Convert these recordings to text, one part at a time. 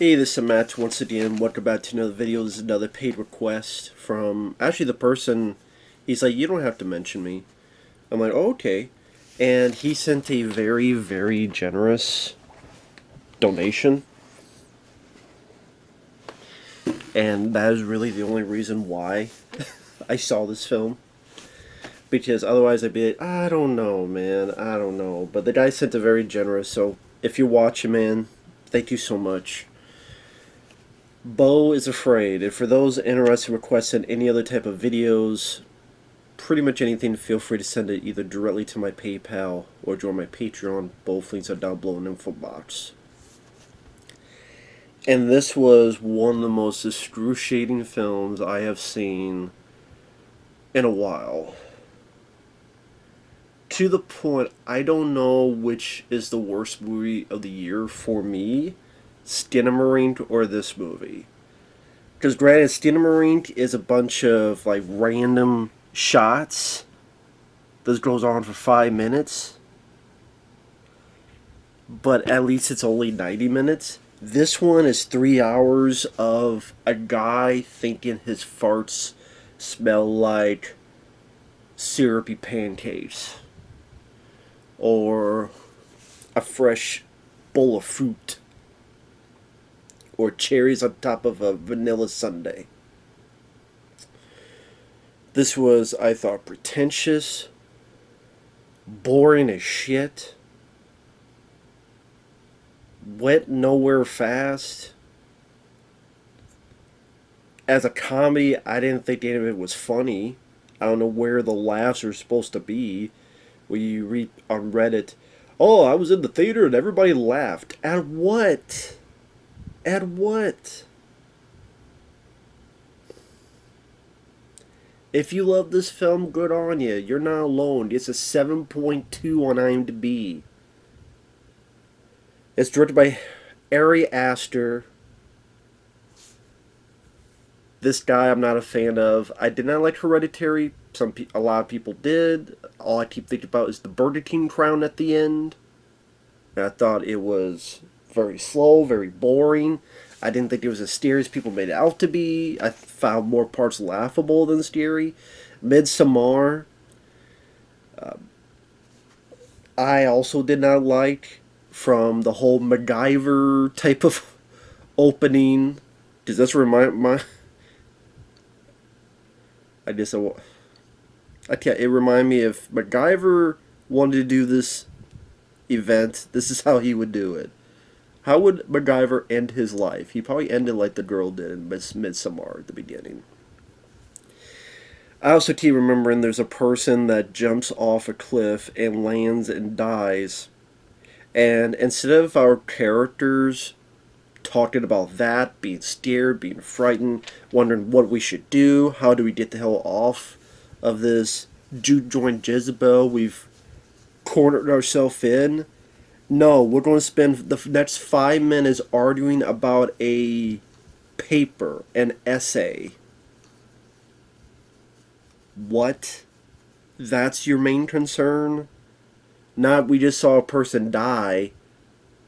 Hey, this is Matt once again. Welcome back to another video. This is another paid request from actually the person. He's like, you don't have to mention me. I'm like, oh, okay. And he sent a very, very generous donation. And that is really the only reason why I saw this film. Because otherwise I'd be like, I don't know, man. I don't know. But the guy sent a very generous. So if you're watching, man, thank you so much. Beau Is Afraid, and for those interested in requesting any other type of videos, pretty much anything, feel free to send it either directly to my PayPal or join my Patreon. Both links are down below in the info box. And this was one of the most excruciating films I have seen in a while. To the point, I don't know which is the worst movie of the year for me. Skinamarink or this movie. Because granted, Skinamarink is a bunch of like random shots. This goes on for 5 minutes. But at least it's only 90 minutes. This one is 3 hours of a guy thinking his farts smell like syrupy pancakes. Or a fresh bowl of fruit. Or cherries on top of a vanilla sundae. This was, I thought, pretentious, boring as shit, went nowhere fast. As a comedy, I didn't think any of it was funny. I don't know where the laughs are supposed to be. When you read on Reddit, oh, I was in the theater and everybody laughed. At what? At what? If you love this film, good on you. You're not alone. It's a 7.2 on IMDb. It's directed by Ari Aster. This guy I'm not a fan of. I did not like Hereditary. A lot of people did. All I keep thinking about is the Burger King crown at the end. And I thought it was very slow, very boring. I didn't think it was as scary as people made it out to be. I found more parts laughable than scary. Midsommar, I also did not like, from the whole MacGyver type of opening. Does this remind my? I guess it reminded me if MacGyver wanted to do this event, this is how he would do it. How would MacGyver end his life? He probably ended like the girl did in Midsommar at the beginning. I also keep remembering there's a person that jumps off a cliff and lands and dies. And instead of our characters talking about that, being scared, being frightened, wondering what we should do, how do we get the hell off of this juke joint Jezebel we've cornered ourselves in, no, we're going to spend the next 5 minutes arguing about a paper, an essay. What? That's your main concern? Not we just saw a person die.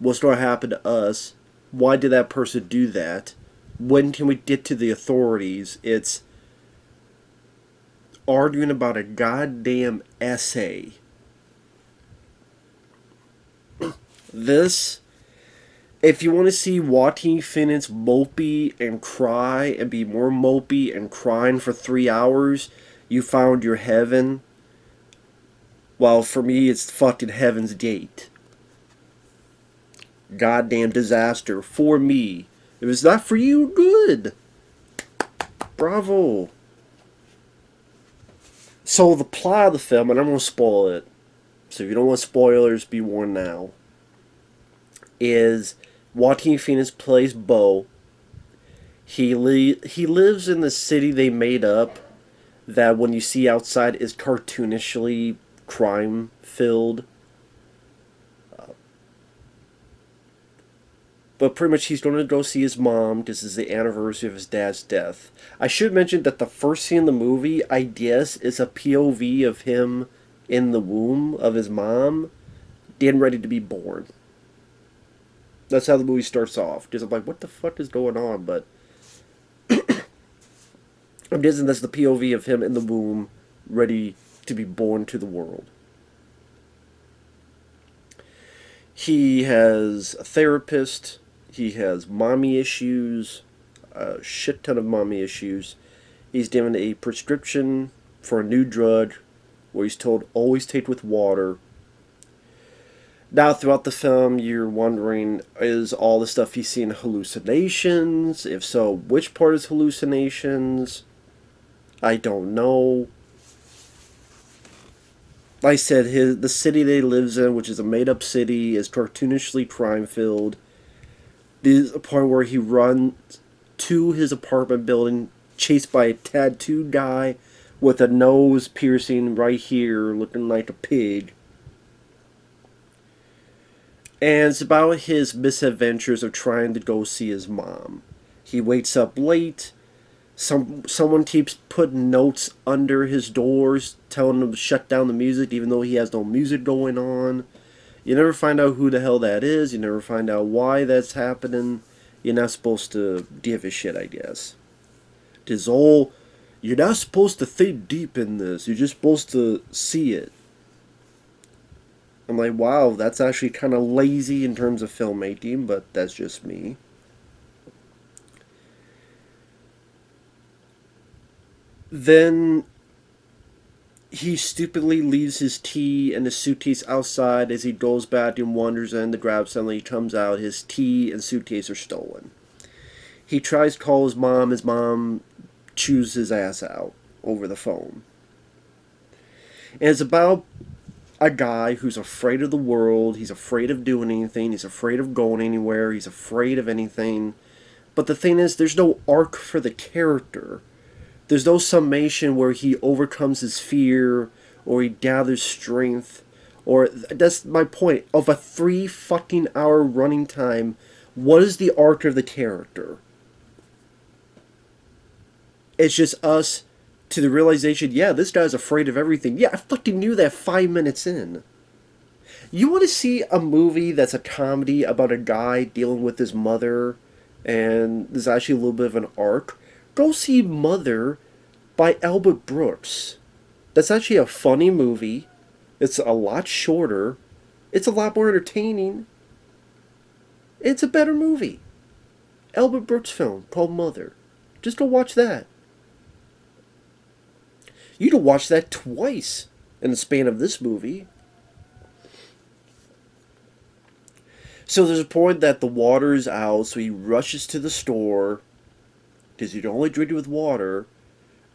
What's going to happen to us? Why did that person do that? When can we get to the authorities? It's arguing about a goddamn essay. This, if you want to see Joaquin Phoenix mopey and cry and be more mopey and crying for 3 hours, you found your heaven. Well, for me, it's fucking Heaven's Gate. Goddamn disaster for me. If it's not for you, good. Bravo. So the plot of the film, and I'm going to spoil it, so if you don't want spoilers, be warned now, is Joaquin Phoenix plays Beau. He lives in the city they made up that when you see outside is cartoonishly crime-filled. But pretty much he's going to go see his mom because it's the anniversary of his dad's death. I should mention that the first scene in the movie, I guess, is a POV of him in the womb of his mom, getting ready to be born. That's how the movie starts off. Because I'm like, what the fuck is going on? But I'm guessing that's the POV of him in the womb, ready to be born to the world. He has a therapist. He has mommy issues, a shit ton of mommy issues. He's given a prescription for a new drug where he's told always take with water. Now, throughout the film, you're wondering, is all the stuff he's seeing hallucinations? If so, which part is hallucinations? I don't know. Like I said, the city that he lives in, which is a made-up city, is cartoonishly crime-filled. There's a part where he runs to his apartment building, chased by a tattooed guy with a nose piercing right here, looking like a pig. And it's about his misadventures of trying to go see his mom. He wakes up late. Someone keeps putting notes under his doors, telling him to shut down the music, even though he has no music going on. You never find out who the hell that is. You never find out why that's happening. You're not supposed to give a shit, I guess. You're not supposed to think deep in this. You're just supposed to see it. I'm like, wow, that's actually kind of lazy in terms of filmmaking, but that's just me. Then he stupidly leaves his tea and his suitcase outside as he goes back and wanders in to grab something. He comes out, his tea and suitcase are stolen. He tries to call his mom. His mom chews his ass out over the phone. And it's about a guy who's afraid of the world. He's afraid of doing anything. He's afraid of going anywhere. He's afraid of anything. But the thing is, there's no arc for the character. There's no summation where he overcomes his fear or he gathers strength. Or that's my point. Of a 3 fucking hour running time, what is the arc of the character? It's just us to the realization, yeah, this guy's afraid of everything. Yeah, I fucking knew that 5 minutes in. You want to see a movie that's a comedy about a guy dealing with his mother, and there's actually a little bit of an arc? Go see Mother by Albert Brooks. That's actually a funny movie. It's a lot shorter. It's a lot more entertaining. It's a better movie. Albert Brooks film called Mother. Just go watch that. You can watch that twice in the span of this movie. So there's a point that the water is out, so he rushes to the store, because you can only drink it with water,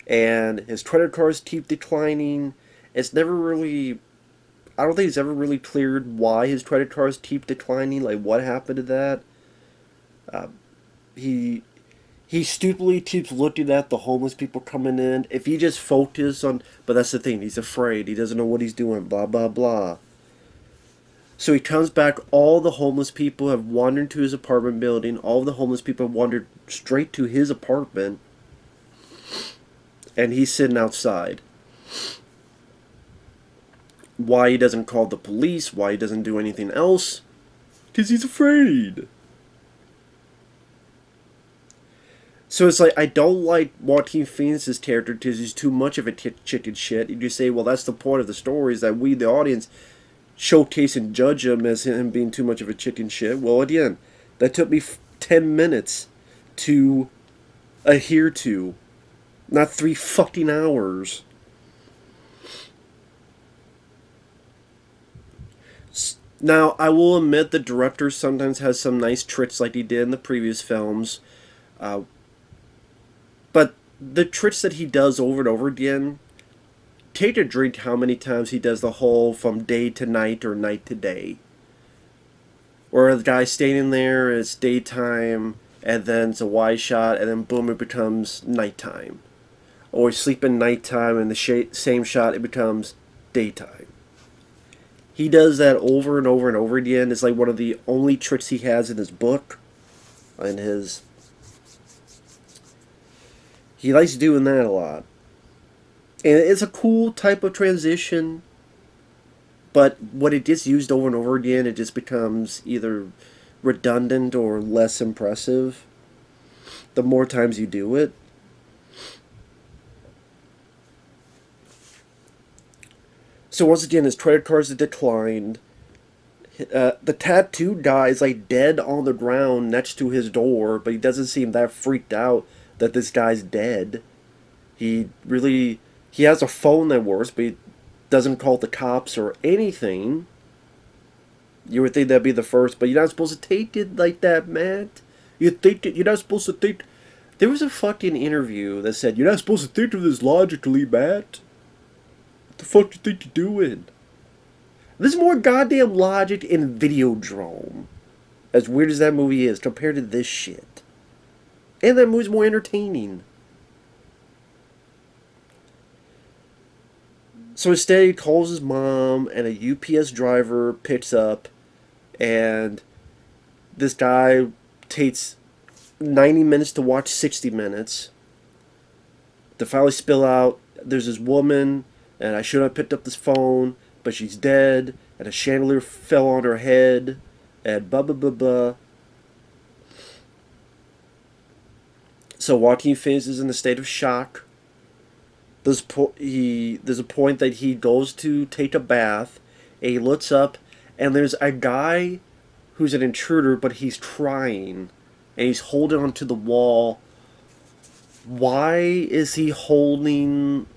and his credit cards keep declining. It's never really... I don't think it's ever really cleared why his credit cards keep declining, like what happened to that. He stupidly keeps looking at the homeless people coming in. If he just focused on... But that's the thing, he's afraid, he doesn't know what he's doing, blah, blah, blah. So he comes back, all the homeless people have wandered to his apartment building, all the homeless people have wandered straight to his apartment, and he's sitting outside. Why he doesn't call the police, why he doesn't do anything else? Because he's afraid. So it's like, I don't like Joaquin Phoenix's character because he's too much of a chicken shit. You just say, well, that's the point of the story, is that we, the audience, showcase and judge him as him being too much of a chicken shit. Well, again, that took me 10 minutes to adhere to. Not 3 fucking hours. Now, I will admit the director sometimes has some nice tricks like he did in the previous films. But the tricks that he does over and over again, take a drink how many times he does the whole from day to night or night to day. Or the guy's standing there, it's daytime, and then it's a wide shot, and then boom, it becomes nighttime. Or sleeping nighttime, and the same shot, it becomes daytime. He does that over and over and over again. It's like one of the only tricks he has in his book. He likes doing that a lot. And it's a cool type of transition. But when it gets used over and over again, it just becomes either redundant or less impressive the more times you do it. So once again, his credit cards have declined. The tattooed guy is like dead on the ground next to his door, but he doesn't seem that freaked out that this guy's dead. He has a phone that works, but he doesn't call the cops or anything. You would think that'd be the first, but you're not supposed to take it like that, Matt. You're not supposed to think. There was a fucking interview that said you're not supposed to think of this logically, Matt. What the fuck do you think you're doing? There's more goddamn logic in Videodrome, as weird as that movie is, compared to this shit. And that movie's more entertaining. So instead, he calls his mom, and a UPS driver picks up, and this guy takes 90 minutes to watch 60 minutes. To finally spill out, there's this woman, and I should have picked up this phone, but she's dead, and a chandelier fell on her head, and blah blah blah blah. So Joaquin Phoenix is in a state of shock. There's a point that he goes to take a bath, and he looks up, and there's a guy who's an intruder, but he's crying, and he's holding onto the wall. Why is he holding...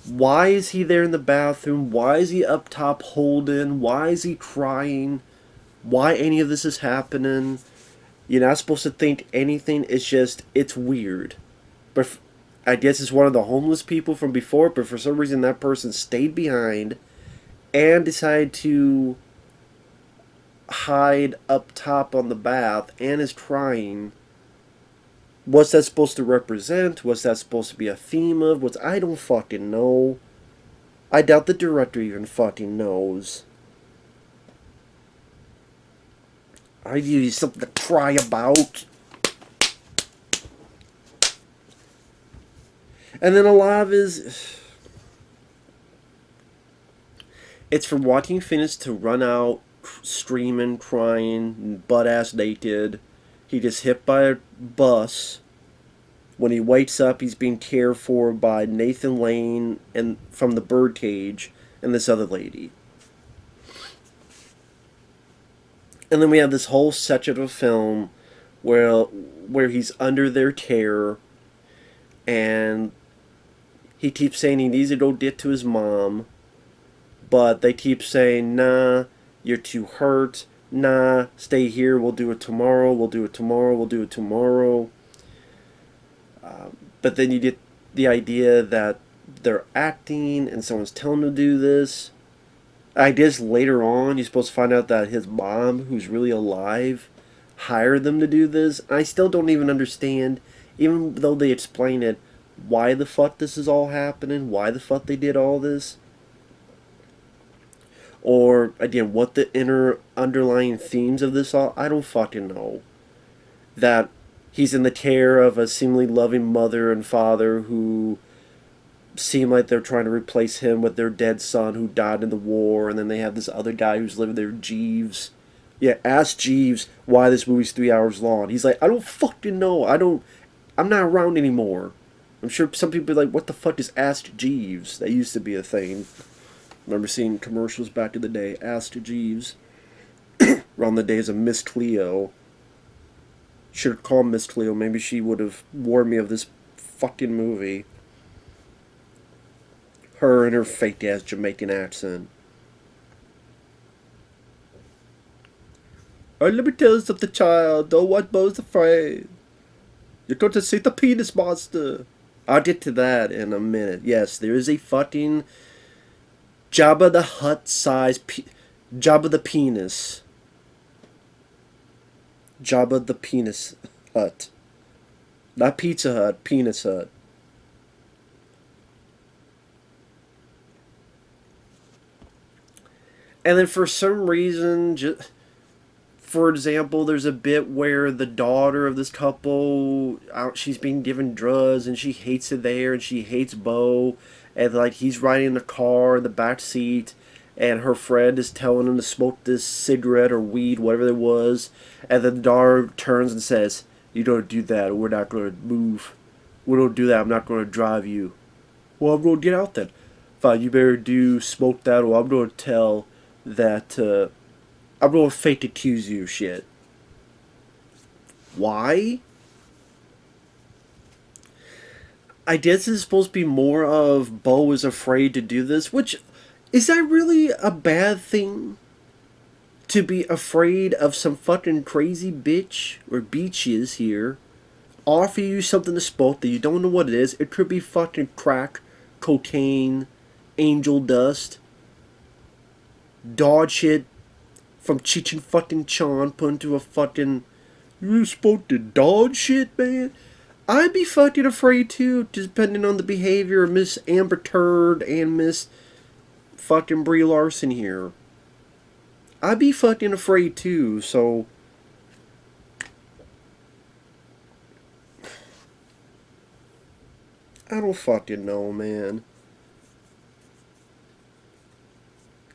Why is he there in the bathroom? Why is he up top holding? Why is he crying? Why any of this is happening? You're not supposed to think anything. It's just, it's weird. But I guess it's one of the homeless people from before, but for some reason that person stayed behind and decided to hide up top on the bath and is crying. What's that supposed to represent? What's that supposed to be a theme of? I don't fucking know. I doubt the director even fucking knows. I need something to cry about. And then a lot of his... It's for Joaquin Phoenix to run out screaming, crying, butt-ass naked. He gets hit by a bus. When he wakes up, he's being cared for by Nathan Lane and from the Birdcage and this other lady. And then we have this whole section of a film where he's under their care, and he keeps saying he needs to go get to his mom, but they keep saying, nah, you're too hurt. Nah, stay here, we'll do it tomorrow, we'll do it tomorrow, we'll do it tomorrow. But then you get the idea that they're acting and someone's telling them to do this. I guess later on you're supposed to find out that his mom, who's really alive, hired them to do this. I still don't even understand, even though they explain it, why the fuck this is all happening, why the fuck they did all this. Or, again, what the underlying themes of this all, I don't fucking know. That he's in the care of a seemingly loving mother and father who seem like they're trying to replace him with their dead son who died in the war, and then they have this other guy who's living there, Jeeves. Yeah, ask Jeeves why this movie's 3 hours long. He's like, I don't fucking know. I'm not around anymore. I'm sure some people are like, what the fuck is Ask Jeeves? That used to be a thing. Remember seeing commercials back in the day, Ask Jeeves. Around the days of Miss Cleo. Should have called Miss Cleo. Maybe she would have warned me of this fucking movie. Her and her fake ass Jamaican accent. Alright, let me tell you something, child. Don't watch Beau Is Afraid. You're going to see the penis monster. I'll get to that in a minute. Yes, there is a fucking Jabba the Hutt size Jabba the penis. Jabba the Penis Hut. Not Pizza Hut, Penis Hut. And then for some reason, for example, there's a bit where the daughter of this couple, she's being given drugs and she hates it there and she hates Beau. And like he's riding in the car in the back seat and her friend is telling him to smoke this cigarette or weed, whatever it was, and then the daughter turns and says, "You don't do that, or we're not going to move. We don't do that. I'm not going to drive you." "Well, I'm going to get out then." "Fine, you better do smoke that, or I'm going to tell that I'm going to fake accuse you of shit." Why? I guess it's supposed to be more of Beau is afraid to do this, which is that really a bad thing? To be afraid of some fucking crazy bitch or beaches here offer you something to smoke that you don't know what it is. It could be fucking crack, cocaine, angel dust, dog shit from Cheech and fucking Chong put into a fucking. "You spoke to dog shit, man?" I'd be fucking afraid too, depending on the behavior of Miss Amber Turd and Miss fucking Brie Larson here. I'd be fucking afraid too, so. I don't fucking know, man.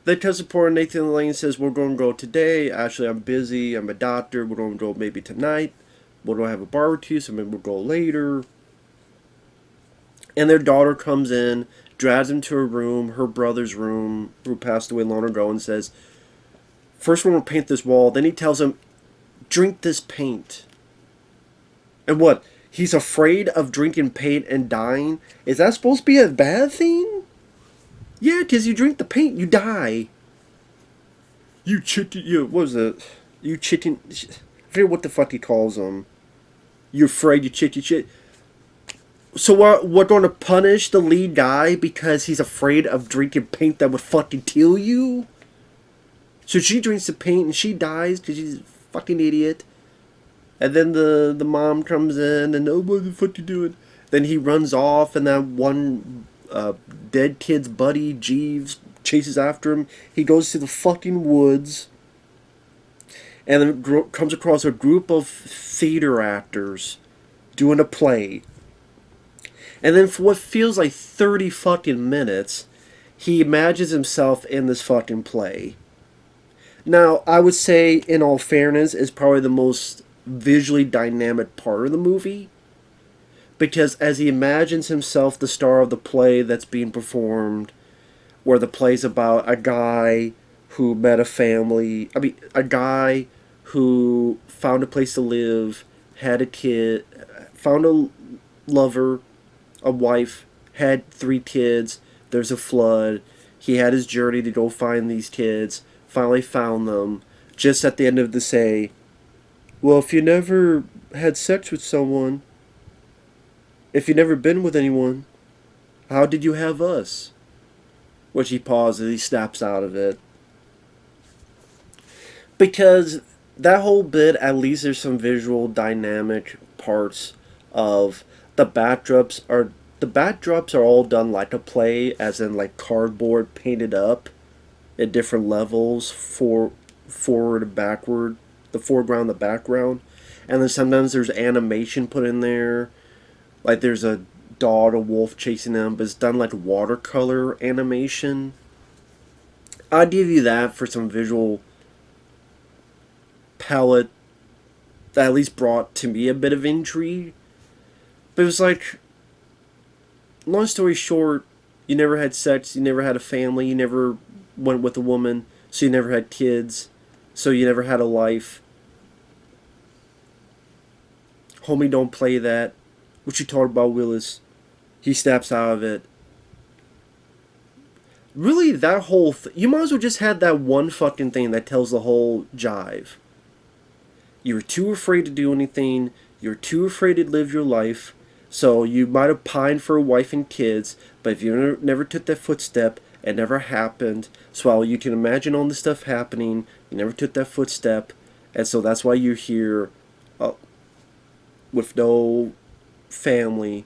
They test support. Nathan Lane says, "We're going to go today. Actually, I'm busy. I'm a doctor. We're going to go maybe tonight. We're going to have a barbecue, so maybe we'll go later." And their daughter comes in, drags him to her room, her brother's room, who passed away long ago, and says, "First we're going to paint this wall." Then he tells him, "Drink this paint." And what? He's afraid of drinking paint and dying? Is that supposed to be a bad thing? Yeah, because you drink the paint, you die. You chicken. What was it? You chicken. I forget what the fuck he calls them. You're afraid you chicken shit. So we're going to punish the lead guy because he's afraid of drinking paint that would fucking kill you? So she drinks the paint and she dies because she's a fucking idiot. And then the mom comes in and, "Oh, what the fuck you doing?" Then he runs off and that one dead kid's buddy, Jeeves, chases after him. He goes to the fucking woods and then comes across a group of theater actors doing a play. And then for what feels like 30 fucking minutes, he imagines himself in this fucking play. Now, I would say, in all fairness, is probably the most visually dynamic part of the movie. Because as he imagines himself the star of the play that's being performed, where the play's about a guy who met a family, a guy who found a place to live, had a kid, found a lover, a wife, had 3 kids, there's a flood, he had his journey to go find these kids, finally found them, just at the end of the say, "Well, if you never had sex with someone, if you've never been with anyone, how did you have us?" Which he pauses, he snaps out of it. Because that whole bit, at least there's some visual dynamic parts of the backdrops are all done like a play, as in like cardboard painted up at different levels, forward and backward, the foreground, the background. And then sometimes there's animation put in there, like there's a dog, a wolf chasing them, but it's done like watercolor animation. I'd give you that for some visual palette that at least brought to me a bit of intrigue. But it was like, long story short, you never had sex, you never had a family, you never went with a woman, so you never had kids, so you never had a life. Homie, don't play that. What you talking about, Willis? He snaps out of it. Really, that whole you might as well just had that one fucking thing that tells the whole jive. You were too afraid to do anything. You were too afraid to live your life. So you might have pined for a wife and kids, but if you never took that footstep, it never happened. So while you can imagine all this stuff happening, you never took that footstep, and so that's why you're here with no family.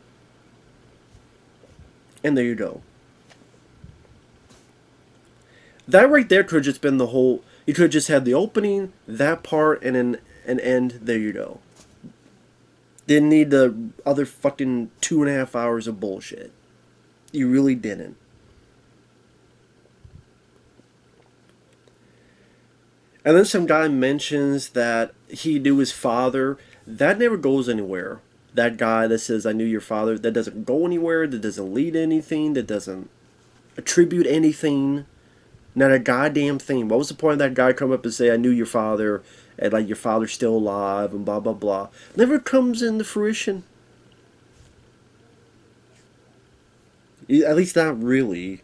And there you go. That right there could have just been the whole. You could have just had the opening, that part, and an end. There you go. Didn't need the other fucking 2.5 hours of bullshit. You really didn't. And then some guy mentions that he knew his father. That never goes anywhere. That guy that says, I knew your father, that doesn't go anywhere, that doesn't lead to anything, that doesn't attribute anything. Not a goddamn thing. What was the point of that guy come up and say, I knew your father, and like your father's still alive, and blah, blah, blah. Never comes into fruition. At least not really.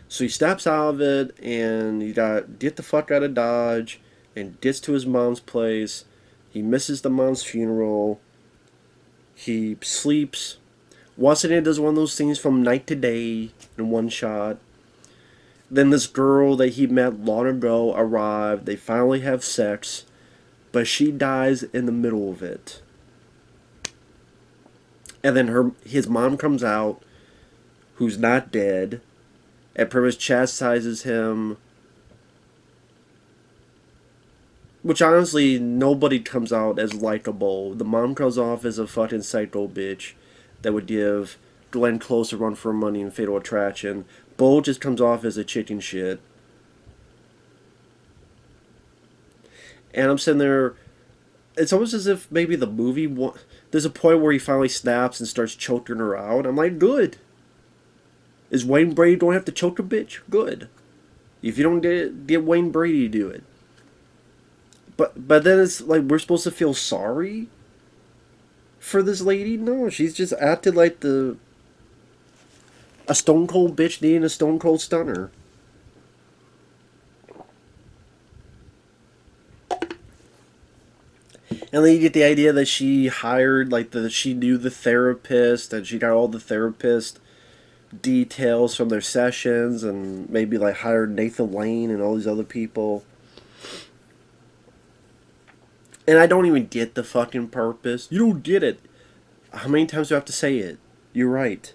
So he steps out of it, and he got get the fuck out of Dodge, and gets to his mom's place. He misses the mom's funeral. He sleeps. Once again, does one of those things from night to day in one shot. Then this girl that he met long ago arrived. They finally have sex, but she dies in the middle of it. And then his mom comes out, who's not dead, and pretty much chastises him. Which honestly, nobody comes out as likable. The mom comes off as a fucking psycho bitch that would give Glenn Close a run for money in Fatal Attraction. Beau just comes off as a chicken shit. And I'm sitting there, it's almost as if maybe the movie, there's a point where he finally snaps and starts choking her out. I'm like, good. Is Wayne Brady don't have to choke a bitch? Good. If you don't get Wayne Brady to do it. But then it's like we're supposed to feel sorry for this lady? No, she's just acted like a stone cold bitch needing a stone cold stunner. And then you get the idea that she hired she knew the therapist and she got all the therapist details from their sessions and maybe like hired Nathan Lane and all these other people. And I don't even get the fucking purpose. You don't get it. How many times do I have to say it? You're right.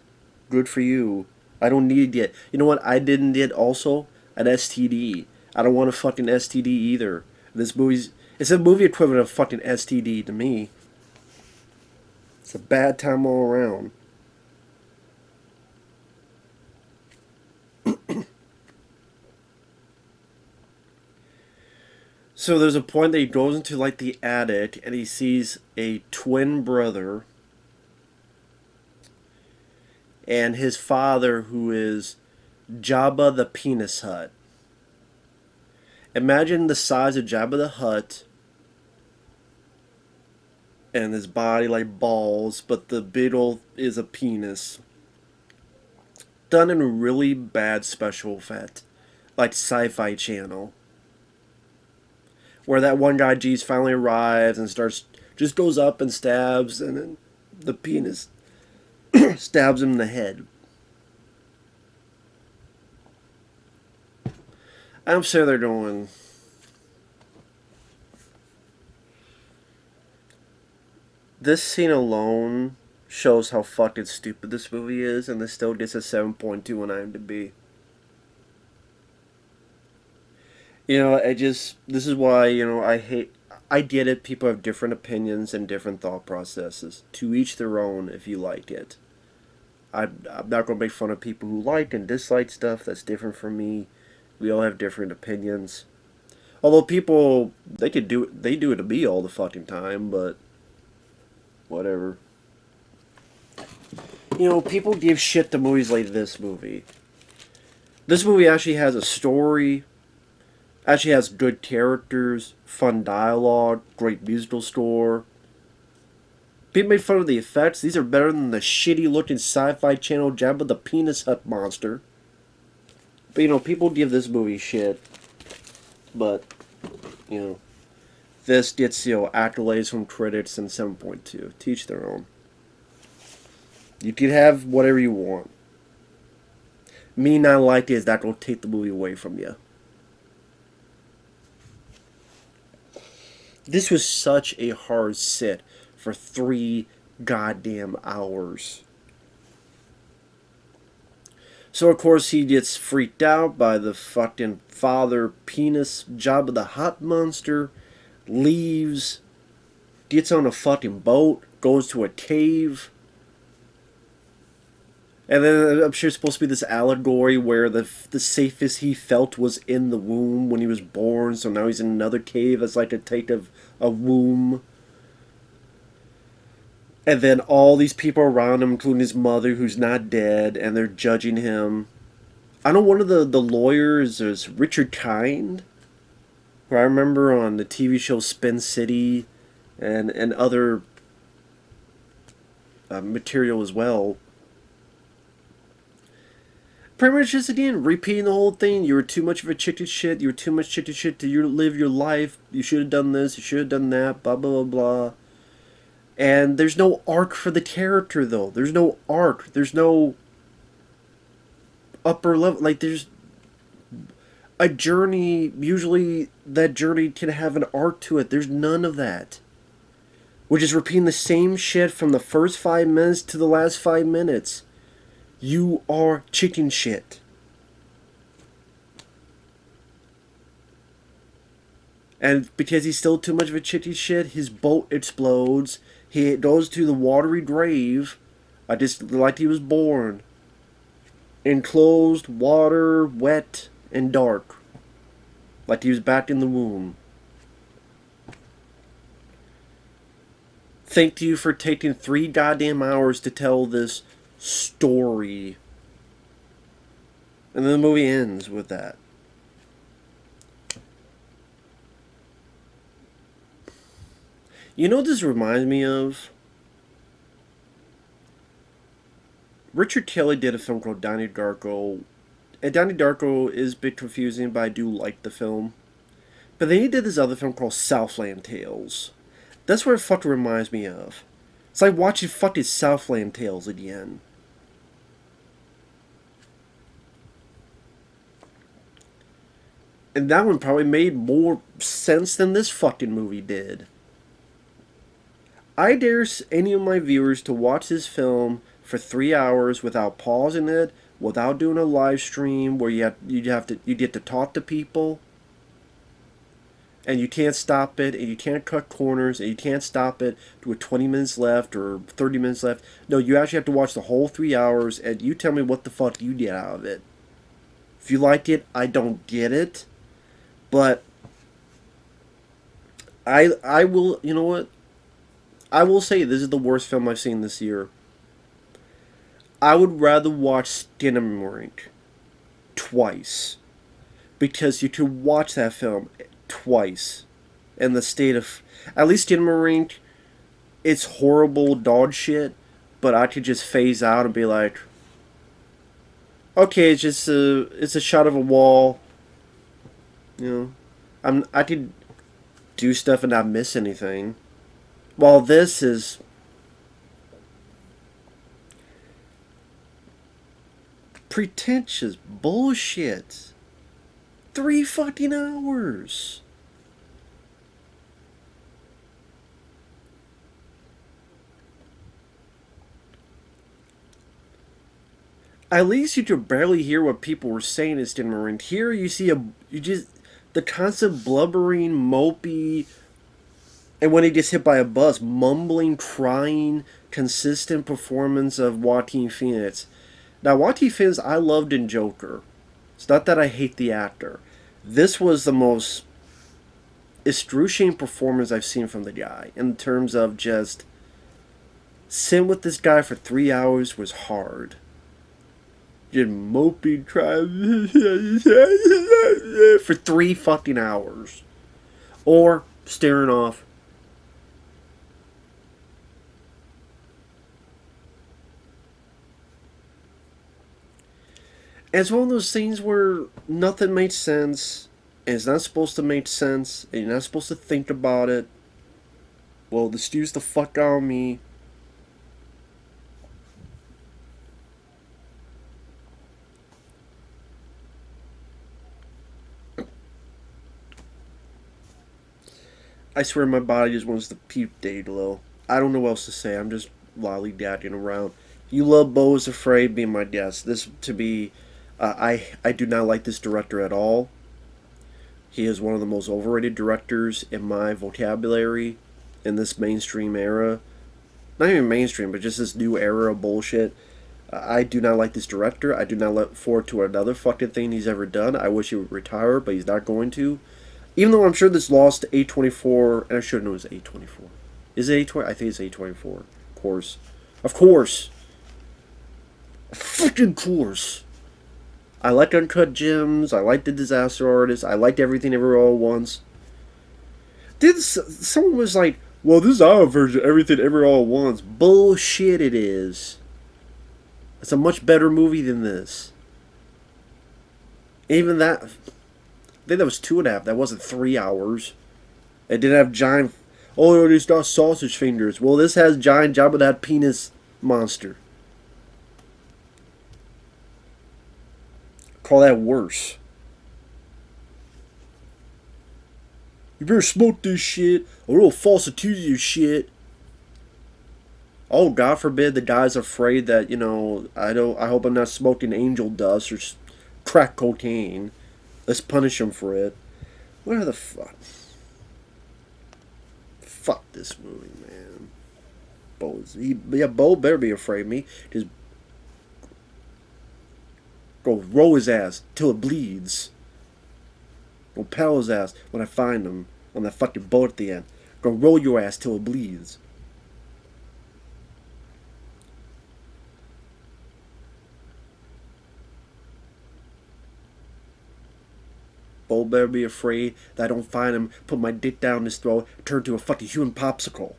Good for you. I don't need to get. You know what? I didn't get also an STD. I don't want a fucking STD either. It's a movie equivalent of fucking STD to me. It's a bad time all around. So there's a point that he goes into like the attic and he sees a twin brother and his father, who is Jabba the Penis Hutt. Imagine the size of Jabba the Hutt and his body like balls, but the beetle is a penis. Done in a really bad special effect, like Sci-Fi Channel. Where that one guy, G's, finally arrives and just goes up and stabs, and then the penis stabs him in the head. I'm sure they're going. This scene alone shows how fucking stupid this movie is, and this still gets a 7.2 on IMDb. This is why, I get it, people have different opinions and different thought processes. To each their own if you like it. I'm not going to make fun of people who like and dislike stuff that's different from me. We all have different opinions. Although people, they do it to me all the fucking time, but whatever. People give shit to movies like this movie. This movie actually has a story. Actually has good characters, fun dialogue, great musical score. People made fun of the effects. These are better than the shitty looking Sci-Fi Channel Jabba the Penis Hutt monster. But people give this movie shit. But, this gets, accolades from critics and 7.2. Teach their own. You can have whatever you want. Me not liking it is not going to take the movie away from you. This was such a hard sit for 3 goddamn hours. So, of course, he gets freaked out by the fucking father penis Jabba the Hutt monster, leaves, gets on a fucking boat, goes to a cave, And then I'm sure it's supposed to be this allegory where the safest he felt was in the womb when he was born. So now he's in another cave as like a type of a womb. And then all these people around him, including his mother, who's not dead, and they're judging him. I know one of the lawyers is Richard Kind, who I remember on the TV show Spin City, and other material as well. Pretty much just again repeating the whole thing. You were too much of a chicken shit. You were too much chicken shit to live your life. You should have done this. You should have done that. Blah blah blah blah. And there's no arc for the character though. There's no arc. There's no upper level. Like there's a journey. Usually that journey can have an arc to it. There's none of that. We're just repeating the same shit from the first 5 minutes to the last 5 minutes. You are chicken shit. And because he's still too much of a chicken shit, his boat explodes. He goes to the watery grave, just like he was born. Enclosed, water, wet, and dark. Like he was back in the womb. Thank you for taking 3 goddamn hours to tell this story. And then the movie ends with that. You know what this reminds me of? Richard Kelly did a film called Donnie Darko. And Donnie Darko is a bit confusing, but I do like the film. But then he did this other film called Southland Tales. That's what it fucking reminds me of. It's like watching fucking Southland Tales again. And that one probably made more sense than this fucking movie did. I dare any of my viewers to watch this film for 3 hours without pausing it, without doing a live stream where you get to talk to people, and you can't stop it, and you can't cut corners, and you can't stop it with 20 minutes left or 30 minutes left. No, you actually have to watch the whole 3 hours, and you tell me what the fuck you get out of it. If you like it, I don't get it. But I will, you know what? I will say this is the worst film I've seen this year. I would rather watch Skinamarink twice. Because you could watch that film twice. In the state of... At least Skinamarink, it's horrible dog shit. But I could just phase out and be like... Okay, it's a shot of a wall. You know, I could do stuff and not miss anything. While this is pretentious bullshit. 3 fucking hours. At least you could barely hear what people were saying in Stinmarine. Here you see the constant blubbering, mopey, and when he gets hit by a bus, mumbling, crying, consistent performance of Joaquin Phoenix. Now, Joaquin Phoenix I loved in Joker. It's not that I hate the actor. This was the most excruciating performance I've seen from the guy. In terms of just... Sitting with this guy for 3 hours was hard. Just mopey, crying for 3 fucking hours. Or staring off. And it's one of those things where nothing makes sense, and it's not supposed to make sense, and you're not supposed to think about it. Well, excuse the fuck out of me. I swear my body just wants to peep Dayglow. I don't know what else to say. I'm just lollygagging around. If you love Beau Is Afraid, be my guest. This to be... I do not like this director at all. He is one of the most overrated directors in my vocabulary in this mainstream era. Not even mainstream, but just this new era of bullshit. I do not like this director. I do not look forward to another fucking thing he's ever done. I wish he would retire, but he's not going to. Even though I'm sure this lost to A24, and I should know it was A24. Is it A20? I think it's A24. Of course. Of course. Fucking course. I like Uncut Gems. I like The Disaster Artist. I liked Everything Everywhere All at Once. Someone was like, well, this is our version of Everything Everywhere All at Once. Bullshit it is. It's a much better movie than this. Even that, I think that was 2.5. That wasn't 3 hours. It didn't have giant. Oh, these not sausage fingers. Well, this has giant Jabba that penis monster. Call that worse. You better smoke this shit, or it'll false accuse you shit. Oh, God forbid the guy's afraid that, I hope I'm not smoking angel dust or crack cocaine. Let's punish him for it. Where the fuck? Fuck this movie, man. Beau better be afraid of me. Just go roll his ass till it bleeds. Go paddle his ass when I find him on that fucking boat at the end. Go roll your ass till it bleeds. Beau better be afraid that I don't find him, put my dick down his throat, turn to a fucking human popsicle.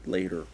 Later.